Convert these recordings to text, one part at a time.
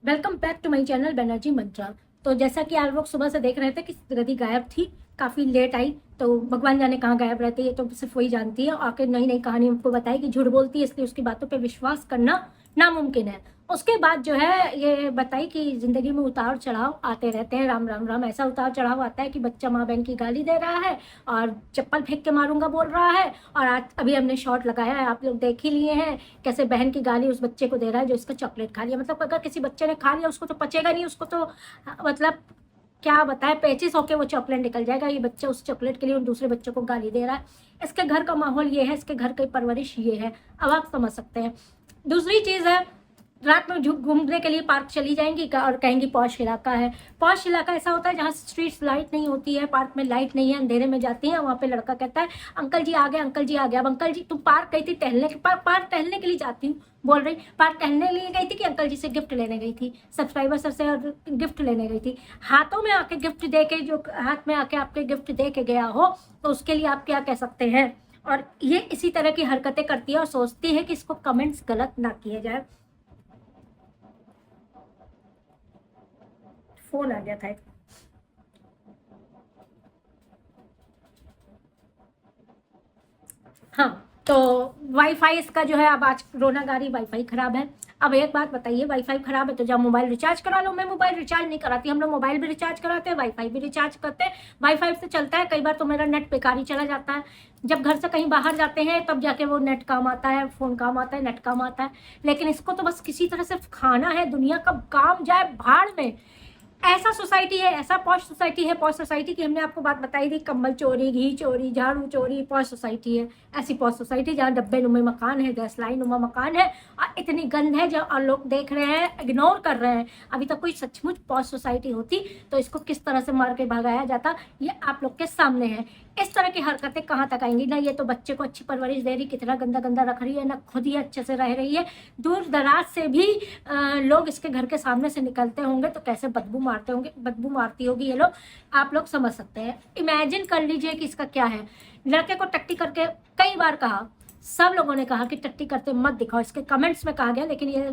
Welcome back to my channel Banerjee Mantra. तो जैसा कि आप लोग सुबह से देख रहे थे कि गति गायब थी, काफ़ी लेट आई। तो भगवान जाने कहाँ गायब रहती है, तो सिर्फ वही जानती है। आके नई नई कहानी हमको बताई कि झूठ बोलती है, इसलिए उसकी बातों पे विश्वास करना नामुमकिन है। उसके बाद जो है ये बताई कि ज़िंदगी में उतार चढ़ाव आते रहते हैं। राम राम राम, ऐसा उतार चढ़ाव आता है कि बच्चा माँ बहन की गाली दे रहा है और चप्पल फेंक के मारूंगा बोल रहा है। और आज अभी हमने शॉर्ट लगाया है, आप लोग देख ही लिए हैं कैसे बहन की गाली उस बच्चे को दे रहा है जो इसका चॉकलेट खा लिया। मतलब अगर किसी बच्चे ने खा लिया उसको तो पचेगा नहीं, उसको तो मतलब क्या बताए, पेचिस होके वो चॉकलेट निकल जाएगा। ये बच्चा उस चॉकलेट के लिए उन दूसरे बच्चों को गाली दे रहा है। इसके घर का माहौल ये है, इसके घर की परवरिश ये है। अब आप समझ सकते हैं। दूसरी चीज़ है, रात में घूमने के लिए पार्क चली जाएंगी और कहेंगी पॉश इलाका है। पॉश इलाका ऐसा होता है जहाँ स्ट्रीट लाइट नहीं होती है, पार्क में लाइट नहीं है, अंधेरे में जाती है। वहाँ पे लड़का कहता है अंकल जी आ गए, अंकल जी आ गए। अब अंकल जी तुम पार्क गई थी टहलने के, पार्क टहलने के लिए जाती हूँ बोल रही, पार्क टहलने के लिए गई थी कि अंकल जी से गिफ्ट लेने गई थी, सब्सक्राइबर सर से और गिफ्ट लेने गई थी। हाथों में आके गिफ्ट दे के, जो हाथ में आके आपके गिफ्ट दे के गया हो तो उसके लिए आप क्या कह सकते हैं। और ये इसी तरह की हरकतें करती है और सोचती है कि इसको कमेंट्स गलत ना किए जाए। फोन आ गया था। हाँ, तो वाईफाई इसका जो है, अब आज रोना गा रही वाईफाई खराब है। अब एक बात बताइए, वाईफाई खराब है तो जब मोबाइल रिचार्ज करा लो। मैं मोबाइल रिचार्ज नहीं कराती, हम लोग मोबाइल भी रिचार्ज कराते हैं, वाईफाई भी रिचार्ज करते हैं। वाईफाई से चलता है, कई बार तो मेरा नेट बेकार ही चला जाता है। जब घर से कहीं बाहर जाते हैं तब जाके वो नेट काम आता है, फ़ोन काम आता है, नेट काम आता है। लेकिन इसको तो बस किसी तरह से खाना है, दुनिया का काम जाए भाड़ में। ऐसा सोसाइटी है, ऐसा पॉश सोसाइटी है। पॉश सोसाइटी की हमने आपको बात बताई थी, कंबल चोरी, घी चोरी, झाड़ू चोरी, पॉश सोसाइटी है। ऐसी पॉश सोसाइटी जहाँ डब्बे नुमा मकान है, गैस लाइन नुमा मकान है और इतनी गंद है जो और लोग देख रहे हैं, इग्नोर कर रहे हैं। अभी तक कोई सचमुच पॉश सोसाइटी होती तो इसको किस तरह से मार के भगाया जाता, ये आप लोग के सामने है। इस तरह की हरकतें कहाँ तक आएंगी ना। ये तो बच्चे को अच्छी परवरिश दे रही, कितना गंदा गंदा रख रही है ना, खुद ही अच्छे से रह रही है। दूर दराज से भी लोग इसके घर के सामने से निकलते होंगे तो कैसे बदबू मारते होंगे, बदबू मारती होगी ये लोग, आप लोग समझ सकते हैं। इमेजिन कर लीजिए कि इसका क्या है। लड़के को टट्टी करके कई बार कहा, सब लोगों ने कहा कि टट्टी करते मत दिखाओ, इसके कमेंट्स में कहा गया, लेकिन ये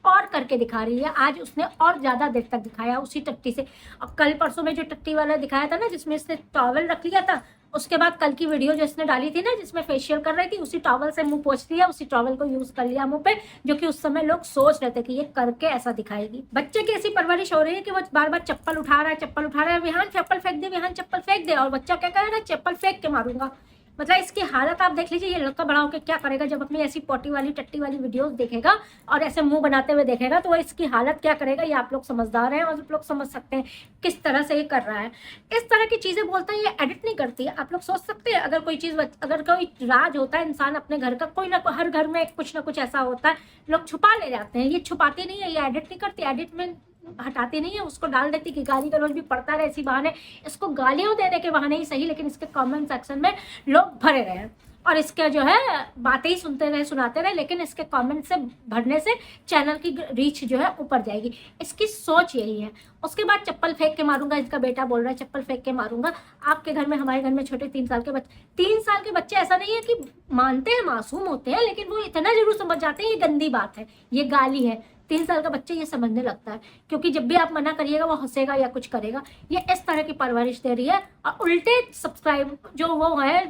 और करके दिखा रही है। आज उसने और ज्यादा देर तक दिखाया उसी टट्टी से। और कल परसों में जो टट्टी वाला दिखाया था ना, जिसमें इसने टॉवल रख लिया था, उसके बाद कल की वीडियो जो इसने डाली थी ना, जिसमें फेशियल कर रही थी, उसी टॉवल से मुंह पोंछ लिया, उसी टॉवल को यूज कर लिया मुंह पे, जो कि उस समय लोग सोच रहे थे कि ये करके ऐसा दिखाएगी। बच्चे की ऐसी परवरिश हो रही है कि वो बार बार चप्पल उठा रहा है, चप्पल उठा रहा है, विहान चप्पल फेंक दे, विहान चप्पल फेंक दे, और बच्चा क्या कह रहा है, चप्पल फेंक के मारूंगा। मतलब इसकी हालत आप देख लीजिए। ये लड़का बड़ा होकर क्या करेगा जब अपनी ऐसी पोटी वाली टट्टी वाली वीडियोस देखेगा और ऐसे मुंह बनाते हुए देखेगा, तो वो इसकी हालत क्या करेगा, ये आप लोग समझदार हैं और आप लोग समझ सकते हैं किस तरह से ये कर रहा है। इस तरह की चीजें बोलता है, ये एडिट नहीं करती है। आप लोग सोच सकते हैं, अगर कोई चीज, अगर कोई राज होता है इंसान अपने घर का, कोई ना, हर घर में कुछ ना कुछ ऐसा होता है, लोग छुपा ले जाते हैं। ये छुपाती नहीं है, ये एडिट नहीं करती, एडिट में हटाती नहीं है, उसको डाल देती कि गाली गलौज भी पड़ता रहे इसी बहाने। इसको गालियां देने के बहाने ही सही, लेकिन इसके कमेंट सेक्शन में लोग भरे रहे और इसके जो है बातें ही सुनते रहे, सुनाते रहे, लेकिन इसके कमेंट से भरने से चैनल की रीच जो है ऊपर जाएगी। इसकी सोच यही है। उसके बाद चप्पल फेंक के मारूंगा, इसका बेटा बोल रहा है चप्पल फेंक के मारूंगा। आपके घर में, हमारे घर में छोटे 3 साल के बच्चे, 3 साल के बच्चे ऐसा नहीं है कि मानते हैं, मासूम होते हैं, लेकिन वो इतना जरूर समझ जाते हैं ये गंदी बात है, ये गाली है। 3 साल का बच्चा ये समझने लगता है, क्योंकि जब भी आप मना करिएगा वो हंसेगा या कुछ करेगा। ये इस तरह की परवरिश दे रही है और उल्टे सब्सक्राइब जो वो है,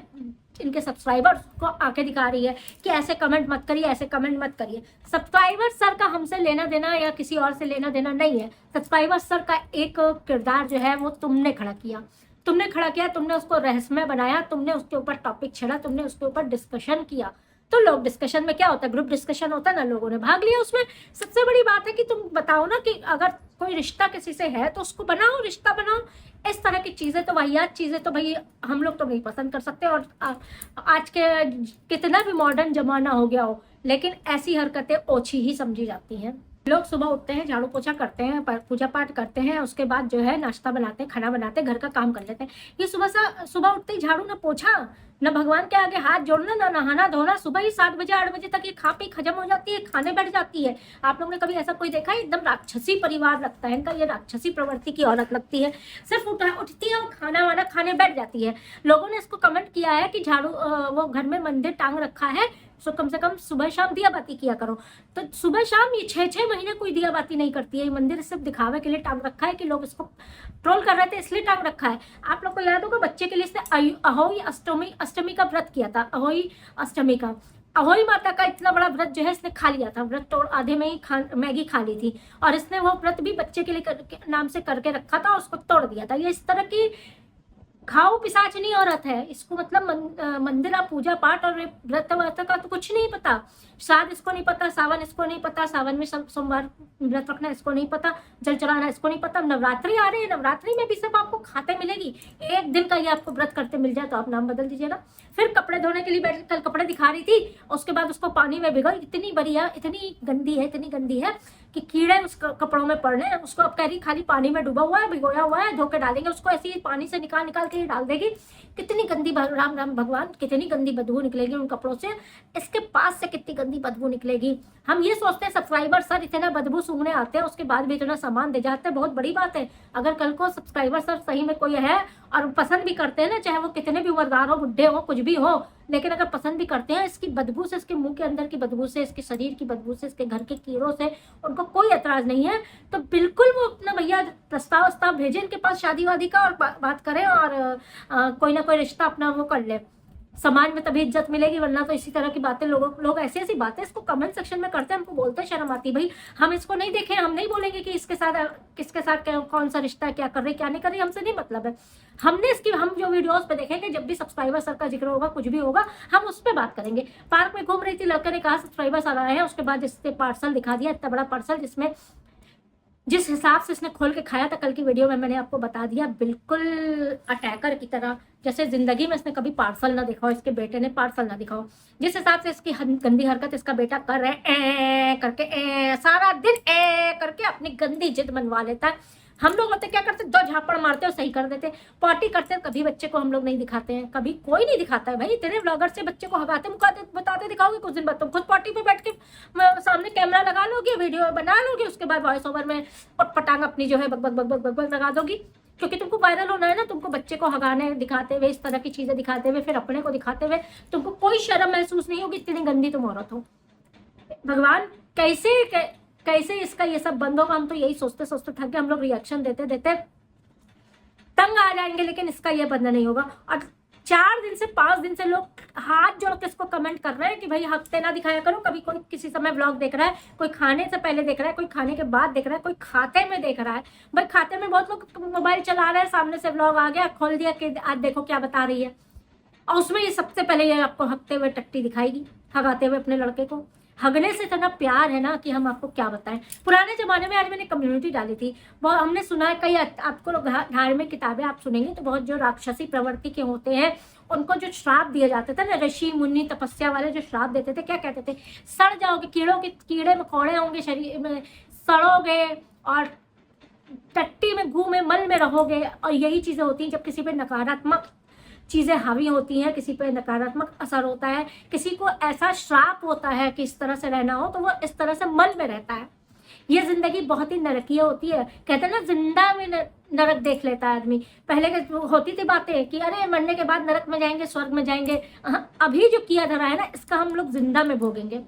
इनके सब्सक्राइबर्स को आके दिखा रही है कि ऐसे कमेंट मत करिए, ऐसे कमेंट मत करिए। सब्सक्राइबर सर का हमसे लेना देना या किसी और से लेना देना नहीं है। सब्सक्राइबर सर का एक किरदार जो है वो तुमने खड़ा किया, तुमने खड़ा किया, तुमने उसको रहस्यमय बनाया, तुमने उसके ऊपर टॉपिक छेड़ा, तुमने उसके ऊपर डिस्कशन किया। तो लोग डिस्कशन में क्या होता है, ग्रुप डिस्कशन होता है ना, लोगों ने भाग लिया उसमें। सबसे बड़ी बात है कि तुम बताओ ना कि अगर कोई रिश्ता किसी से है तो उसको बनाओ, रिश्ता बनाओ। इस तरह की चीज़ें तो, वाहियात चीज़ें तो भाई हम लोग तो नहीं पसंद कर सकते। और आज के कितना भी मॉडर्न जमाना हो गया हो, लेकिन ऐसी हरकतें ओछी ही समझी जाती हैं। लोग सुबह उठते हैं, झाड़ू पोछा करते हैं, पूजा पाठ करते हैं, उसके बाद जो है नाश्ता बनाते हैं, खाना बनाते हैं, घर का काम कर लेते हैं। ये सुबह उठते ही झाड़ू ना पोछा, ना भगवान के आगे हाथ जोड़ना, ना नहाना धोना, सुबह ही 7 बजे 8 बजे तक ये खा पी खत्म हो जाती है, खाने बैठ जाती है। आप लोगों ने कभी ऐसा कोई देखा है? एकदम राक्षसी परिवार लगता है इनका, ये राक्षसी प्रवृत्ति की औरत लगती है। सिर्फ उठती है और खाना वाना खाने बैठ जाती है। लोगों ने इसको कमेंट किया है कि झाड़ू, वो घर में मंदिर टांग रखा है, सो कम से कम सुबह शाम दिया बाती किया करो। तो सुबह शाम ये 6-6 महीने कोई दिया बाती नहीं करती है। ये मंदिर सिर्फ दिखावे के लिए टांग रखा है कि लोग इसको ट्रोल कर रहे थे इसलिए टांग रखा है। आप लोग को याद होगा बच्चे के लिए इसने अहोई अष्टमी का व्रत किया था। अहोई अष्टमी का, अहोई माता का इतना बड़ा व्रत जो है इसने खा लिया था। व्रत तोड़ आधे में ही मैगी खा ली थी और इसने वो व्रत भी बच्चे के लिए नाम से करके रखा था, उसको तोड़ दिया था। ये इस तरह की खाओ पिशाचनी औरत है। इसको मतलब मंदिर पूजा पाठ और व्रत का तो कुछ नहीं पता। श्राद्ध इसको नहीं पता, सावन इसको नहीं पता, सावन में सोमवार व्रत रखना इसको नहीं पता, जल चढ़ाना इसको नहीं पता। नवरात्रि आ रही है, नवरात्रि में भी सब आपको खाते मिलेगी। एक दिन का ये आपको व्रत करते मिल जाए तो आप नाम बदल दीजिएगा। फिर कपड़े धोने के लिए बैठ, कल कपड़े दिखा रही थी, उसके बाद उसको पानी में भिगो, इतनी बढ़िया, इतनी गंदी है कि कीड़े उस कपड़ों में पड़ रहे हैं। उसको अब कह रही खाली पानी में डूबा हुआ है, भिगोया हुआ है, धो के डालेंगे उसको, ऐसे ही पानी से निकाल के ही डाल देगी। कितनी गंदी, राम राम भगवान, कितनी गंदी बदबू निकलेगी उन कपड़ों से, इसके पास से कितनी गंदी बदबू निकलेगी। हम ये सोचते हैं सब्सक्राइबर सर इतना बदबू सूंघने आते हैं, उसके बाद भी इतना सामान दे जाते हैं, बहुत बड़ी बात है। अगर कल को सब्सक्राइबर सर सही में कोई है और पसंद भी करते हैं ना, चाहे वो कितने भी उम्रदार हो, बुढ़े हो, कुछ भी हो, लेकिन अगर पसंद भी करते हैं, इसकी बदबू से, इसके मुंह के अंदर की बदबू से, इसके शरीर की बदबू से, इसके घर के कीड़ों से उनको कोई एतराज नहीं है, तो बिल्कुल वो अपना भैया प्रस्ताव भेजें इनके पास शादी वादी का और बात करें और कोई ना कोई रिश्ता अपना वो कर ले। समाज में तभी इज्जत मिलेगी, वरना तो इसी तरह की बातें लोग ऐसी बातें इसको कमेंट सेक्शन में करते हैं, हमको बोलते हैं शर्म आती। भाई हम इसको नहीं देखें, हम नहीं बोलेंगे कि इसके साथ किसके साथ कौन सा रिश्ता है, क्या कर रही क्या नहीं कर रही, हमसे नहीं मतलब है। हम जो वीडियोस पे देखेंगे, जब भी सब्सक्राइबर सर का जिक्र होगा, कुछ भी होगा, हम उस पर बात करेंगे। पार्क में घूम रही थी, लड़के ने कहा सब्सक्राइबर सर आए हैं, उसके बाद इसने पार्सल दिखा दिया, इतना बड़ा पार्सल, जिसमें जिस हिसाब से इसने खोल के खाया था, कल की वीडियो में मैंने आपको बता दिया, बिल्कुल अटैकर की तरह, जैसे जिंदगी में इसने कभी पार्सल ना दिखाओ, इसके बेटे ने पार्सल ना दिखाओ। जिस हिसाब से इसकी गंदी हरकत इसका बेटा कर रहे हैं, करके सारा दिन करके अपनी गंदी जिद मनवा लेता है। हम लोग होते क्या करते, दो झापड़ मारते और सही कर देते, पॉटी करते, कभी बच्चे को हम लोग नहीं दिखाते हैं, कभी कोई नहीं दिखाता है। भाई इतने ब्लॉगर से बच्चे को हगाते मुकाते बताते दिखाओगे, कुछ दिन बाद तुम खुद पॉटी पे बैठ के सामने कैमरा लगा लोगे, वीडियो बना लोगे, उसके बाद वॉइस ओवर में पटांग अपनी जो है बक बक बक बक बक बक लगा दोगी, क्योंकि तुमको वायरल होना है ना। तुमको बच्चे को हगाने दिखाते हुए, इस तरह की चीजें दिखाते हुए, फिर अपने को दिखाते हुए तुमको कोई शर्म महसूस नहीं होगी, इतनी गंदी तुम औरत हो। भगवान कैसे इसका ये सब बंद होगा। हम तो यही सोचते थक गए, हम लोग रिएक्शन देते तंग आ जाएंगे, लेकिन इसका ये बंद नहीं होगा। और 4 दिन से 5 दिन से लोग हाथ जोड़ के इसको कमेंट कर रहे हैं कि भाई हफ्ते ना दिखाया करो। कभी कोई किसी समय व्लॉग देख रहा है, कोई खाने से पहले देख रहा है, कोई खाने के बाद देख रहा है, कोई खाते में देख रहा है। भाई खाते में बहुत लोग मोबाइल चला रहे हैं, सामने से व्लॉग आ गया, खोल दिया कि आज देखो क्या बता रही है, और उसमें ये सबसे पहले ये आपको हगते हुए टट्टी दिखाएगी, हगाते हुए अपने लड़के को। हगने से इतना प्यार है ना कि हम आपको क्या बताएं। पुराने जमाने में, आज मैंने कम्युनिटी डाली थी, बहुत हमने सुना है, कई आपको धार्मिक किताबें आप सुनेंगे तो बहुत जो राक्षसी प्रवृत्ति के होते हैं, उनको जो श्राप दिए जाते थे ना, ऋषि मुनि तपस्या वाले जो श्राप देते थे, क्या कहते थे, सड़ जाओगे, कीड़े मकोड़े होंगे शरीर में, सड़ोगे और टट्टी में, गू में, मल में रहोगे। और यही चीजें होती हैं जब किसी पे नकारात्मक चीजें हावी होती हैं, किसी पे नकारात्मक असर होता है, किसी को ऐसा श्राप होता है कि इस तरह से रहना हो, तो वो इस तरह से मल में रहता है। ये जिंदगी बहुत ही नरकीय होती है। कहते हैं ना, जिंदा में नरक देख लेता है आदमी। पहले होती थी बातें कि अरे मरने के बाद नरक में जाएंगे, स्वर्ग में जाएंगे। अभी जो किया धरा है ना, इसका हम लोग जिंदा में भोगेंगे।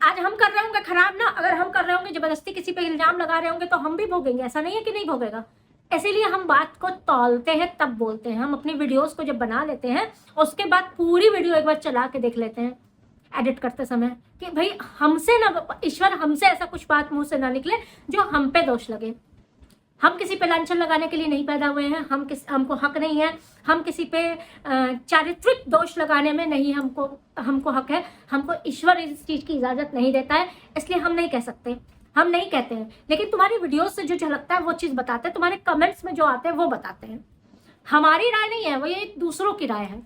आज हम कर रहे होंगे खराब ना, अगर हम कर रहे होंगे जबरदस्ती, किसी पे इल्जाम लगा रहे होंगे, तो हम भी भोगेंगे। ऐसा नहीं है कि नहीं भोगेगा। इसीलिए हम बात को तौलते हैं, तब बोलते हैं। हम अपनी वीडियोस को जब बना लेते हैं, उसके बाद पूरी वीडियो एक बार चला के देख लेते हैं एडिट करते समय, कि भाई हमसे ना, ईश्वर हमसे ऐसा कुछ बात मुंह से ना निकले जो हम पे दोष लगे। हम किसी पे लांछन लगाने के लिए नहीं पैदा हुए हैं, हमको हक नहीं है। हम किसी पे चारित्रिक दोष लगाने में नहीं हमको हक है। हमको ईश्वर इस चीज की इजाजत नहीं देता है, इसलिए हम नहीं कह सकते, हम नहीं कहते हैं। लेकिन तुम्हारी वीडियोस से जो झलकता है वो चीज बताते हैं, तुम्हारे कमेंट्स में जो आते हैं वो बताते हैं। हमारी राय नहीं है वो, ये दूसरों की राय है।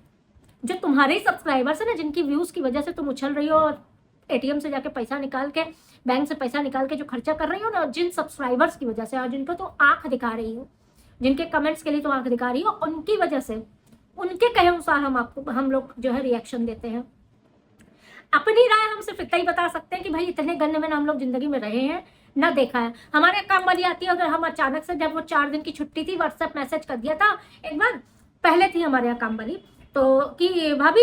जो तुम्हारे सब्सक्राइबर्स है ना, जिनकी व्यूज की वजह से तुम उछल रही हो और एटीएम से जाके पैसा निकाल के, बैंक से पैसा निकाल के जो खर्चा कर रही हो ना, जिन सब्सक्राइबर्स की वजह से, और जिनको तो आंख दिखा रही हो, जिनके कमेंट्स के लिए तो आंख दिखा रही हो, उनकी वजह से, उनके कहे अनुसार हम लोग जो है रिएक्शन देते हैं। अपनी राय हम सिर्फ इतना ही बता सकते हैं कि भाई इतने गंदे में हम लोग जिंदगी में रहे हैं, ना देखा है। हमारे काम वाली आती है, अगर हम अचानक से, जब वो 4 दिन की छुट्टी थी, व्हाट्सएप मैसेज कर दिया था एक बार, पहले थी हमारे यहाँ काम वाली, तो कि भाभी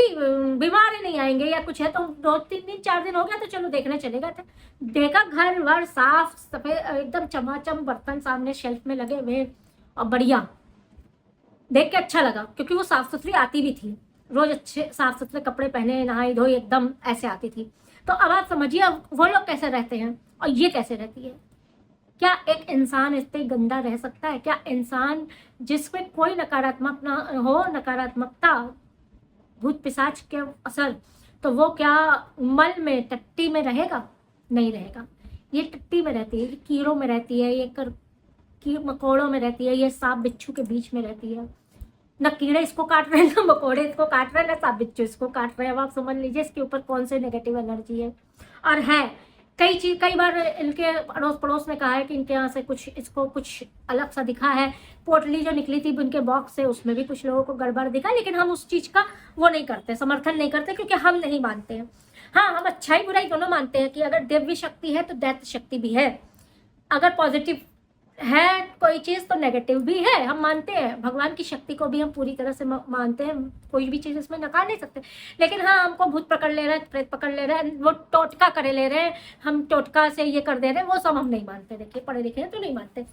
बीमार ही नहीं आएंगे या कुछ है, तो 2-3 दिन 4 दिन हो गया तो चलो देखने चले गए थे। देखा घर वर साफ सफेद एकदम चमाचम, बर्तन सामने शेल्फ में लगे हुए और बढ़िया, देख के अच्छा लगा क्योंकि वो साफ सुथरी आती भी थी, रोज अच्छे साफ सुथरे कपड़े पहने, नहाई धोई एकदम ऐसे आती थी। तो अब आप समझिए अब वो लोग कैसे रहते हैं और ये कैसे रहती है। क्या एक इंसान इतने गंदा रह सकता है? क्या इंसान जिसमें कोई नकारात्मक ना हो, नकारात्मकता, भूत पिशाच के असर, तो वो क्या मल में, टट्टी में रहेगा? नहीं रहेगा। ये टट्टी में रहती है, ये कीड़ों में रहती है, ये मकोड़ों में रहती है, ये सांप बिच्छू के बीच में रहती है। न कीड़े इसको काट रहे हैं, न मकोड़े इसको काट रहे हैं, न सांप बिच्छू इसको काट रहे हैं। अब आप समझ लीजिए इसके ऊपर कौन से नेगेटिव एनर्जी है। और है कई बार इनके अड़ोस पड़ोस में कहा है कि इनके यहाँ से कुछ इसको कुछ अलग सा दिखा है। पोटली जो निकली थी उनके बॉक्स से, उसमें भी कुछ लोगों को गड़बड़ दिखा, लेकिन हम उस चीज़ का वो नहीं करते, समर्थन नहीं करते, क्योंकि हम नहीं मानते हैं। हाँ, हम अच्छाई बुराई दोनों मानते हैं कि अगर दिव्य शक्ति है तो दैत्य शक्ति भी है, अगर पॉजिटिव है कोई चीज़ तो नेगेटिव भी है, हम मानते हैं। भगवान की शक्ति को भी हम पूरी तरह से मानते हैं, कोई भी चीज़ इसमें नकार नहीं सकते। लेकिन हाँ, हमको भूत पकड़ ले रहे हैं, प्रेत पकड़ ले रहे हैं, वो टोटका करे ले रहे हैं, हम टोटका से ये कर दे रहे हैं, वो सब हम नहीं मानते। देखिए पढ़े लिखे हैं तो नहीं मानते,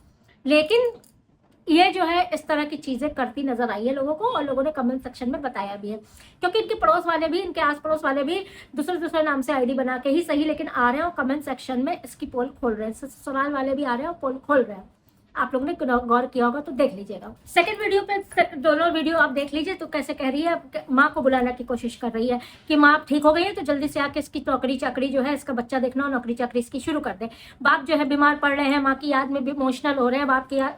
लेकिन ये जो है इस तरह की चीज़ें करती नजर आई है लोगों को, और लोगों ने कमेंट सेक्शन में बताया भी है, क्योंकि इनके पड़ोस वाले भी, इनके आस पड़ोस वाले भी दूसरे नाम से आईडी बना के ही सही लेकिन आ रहे हैं और कमेंट सेक्शन में इसकी पोल खोल रहे हैं। ससुराल वाले भी आ रहे हैं और पोल खोल रहे हैं। आप लोगों ने गौर किया होगा तो देख लीजिएगा। सेकंड वीडियो पे दोनों वीडियो आप देख लीजिए तो कैसे कह रही है, माँ को बुलाने की कोशिश कर रही है कि माँ आप ठीक हो गई है तो जल्दी से आके इसकी नौकरी चाकरी जो है, इसका बच्चा देखना और नौकरी चाकरी इसकी शुरू कर दे। बाप जो है बीमार पड़ रहे हैं, माँ की याद में भी इमोशनल हो रहे हैं,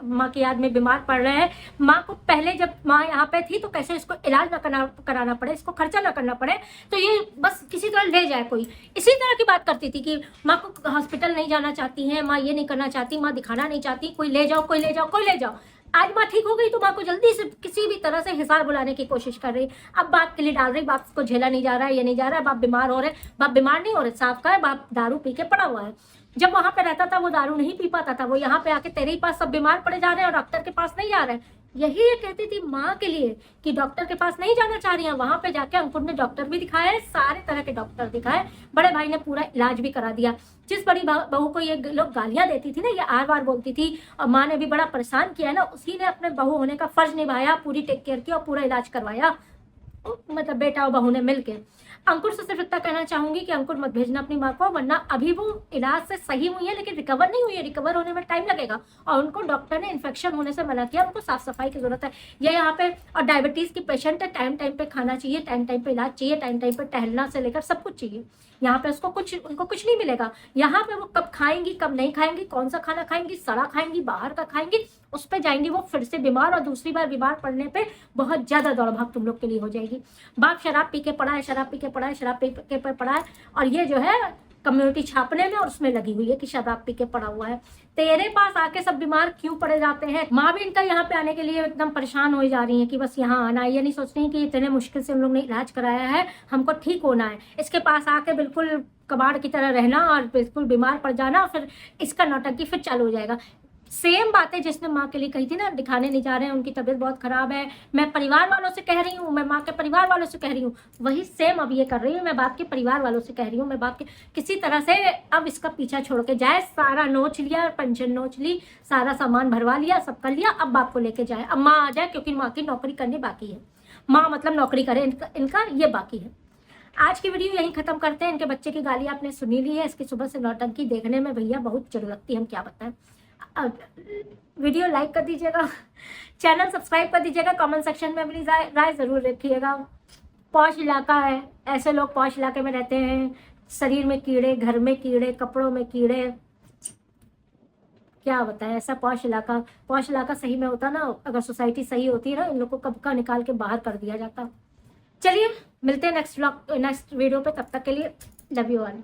माँ की याद में बीमार पड़ रहे हैं। माँ को पहले जब माँ यहाँ पे थी तो कैसे इसको इलाज ना कराना पड़े, इसको खर्चा ना करना पड़े, तो ये बस किसी तरह ले जाए कोई, इसी तरह की बात करती थी कि माँ को हॉस्पिटल नहीं जाना चाहती है, माँ ये नहीं करना चाहती, माँ दिखाना नहीं चाहती, कोई ले जाओ कोई ले जाओ कोई ले जाओ। आज माँ ठीक हो गई तो माँ को जल्दी से किसी भी तरह से हिसार बुलाने की कोशिश कर रही, अब बाप के लिए डाल रही, बाप को झेला नहीं जा रहा है, ये नहीं जा रहा है, बाप बीमार हो रहे, बाप बीमार नहीं हो रहे, साफ का है, बाप दारू पी के पड़ा हुआ है। जब वहां पे रहता था वो दारू नहीं पी पाता था, वो यहाँ पे आके तेरे ही पास सब बीमार पड़े जा रहे हैं और डॉक्टर के पास नहीं जा रहे हैं। यही ये कहती थी माँ के लिए कि डॉक्टर के पास नहीं जाना चाह रही है। वहां पे जाके अंकुर ने डॉक्टर भी दिखाए, सारे तरह के डॉक्टर दिखाए, बड़े भाई ने पूरा इलाज भी करा दिया। जिस बड़ी बहू को ये लोग गालियां देती थी ना, ये आर बार बोलती थी और माँ ने भी बड़ा परेशान किया ना, उसी ने अपने बहू होने का फर्ज निभाया, पूरी टेक केयर किया और पूरा इलाज करवाया, मतलब बेटा और बहू ने मिलके। अंकुर से सिर्फ इतना कहना चाहूंगी कि अंकुर मत भेजना अपनी माँ को, वरना अभी वो इलाज से सही हुई है लेकिन रिकवर नहीं हुई है, रिकवर होने में टाइम लगेगा। और उनको डॉक्टर ने इन्फेक्शन होने से मना किया, उनको साफ सफाई की जरूरत है। ये यहाँ पे और डायबिटीज की पेशेंट है, टाइम टाइम पे खाना चाहिए, टाइम टाइम पे इलाज चाहिए, टाइम टाइम पे टहलना से लेकर सब कुछ चाहिए। यहाँ पे उनको कुछ नहीं मिलेगा। यहाँ पे वो कब खाएंगी कब नहीं खाएंगी, कौन सा खाना खाएंगी, सड़ा खाएंगी, बाहर का खाएंगी, उस पर जाएंगी वो फिर से बीमार, और दूसरी बार बीमार पड़ने पे बहुत ज्यादा दौड़ भाग तुम लोग के लिए हो जाएगी। बाप शराब पी के पड़ा है, शराब पी के पड़ा है, शराब पी के पड़ा है, और ये जो है कम्युनिटी छापने में और उसमें लगी हुई है कि शराब पी के पड़ा हुआ है। तेरे पास आके सब बीमार क्यों पड़े जाते हैं? माँ भी इनका यहाँ पे आने के लिए एकदम परेशान हो जा रही है कि बस यहाँ आना, ये नहीं सोच रही कि इतने मुश्किल से हम लोग ने इलाज कराया है, हमको ठीक होना है, इसके पास आके बिल्कुल कबाड़ की तरह रहना और बिल्कुल बीमार पड़ जाना, और फिर इसका नौटंकी फिर चालू हो जाएगा। सेम बातें जिसने माँ के लिए कही थी ना, दिखाने नहीं जा रहे हैं, उनकी तबीयत बहुत खराब है, मैं परिवार वालों से कह रही हूँ, मैं माँ के परिवार वालों से कह रही हूँ, वही सेम अब ये कर रही हूँ, मैं बाप के परिवार वालों से कह रही हूँ, मैं बाप के किसी तरह से अब इसका पीछा छोड़ के जाए, सारा नोच लिया, पेंशन नोच ली, सारा सामान भरवा लिया, सब कर लिया, अब बाप को लेके जाए, अब माँ आ जाए, क्योंकि माँ की नौकरी करनी बाकी है, माँ मतलब नौकरी करे, इनका ये बाकी है। आज की वीडियो यहीं खत्म करते हैं। इनके बच्चे की गाली आपने सुनी ली है, इसकी सुबह से नौटंकी देखने में भैया बहुत चिढ़ लगती है, हम क्या बताएं। वीडियो लाइक कर दीजिएगा, चैनल सब्सक्राइब कर दीजिएगा, कमेंट सेक्शन में अपनी राय जरूर रखिएगा। पॉश इलाका है, ऐसे लोग पॉश इलाके में रहते हैं, शरीर में कीड़े, घर में कीड़े, कपड़ों में कीड़े, क्या बताएं। ऐसा पॉश इलाका सही में होता ना, अगर सोसाइटी सही होती है ना, इन लोग को कब का निकाल के बाहर कर दिया जाता। चलिए मिलते हैं नेक्स्ट वीडियो पे, तब तक के लिए लव यू ऑल।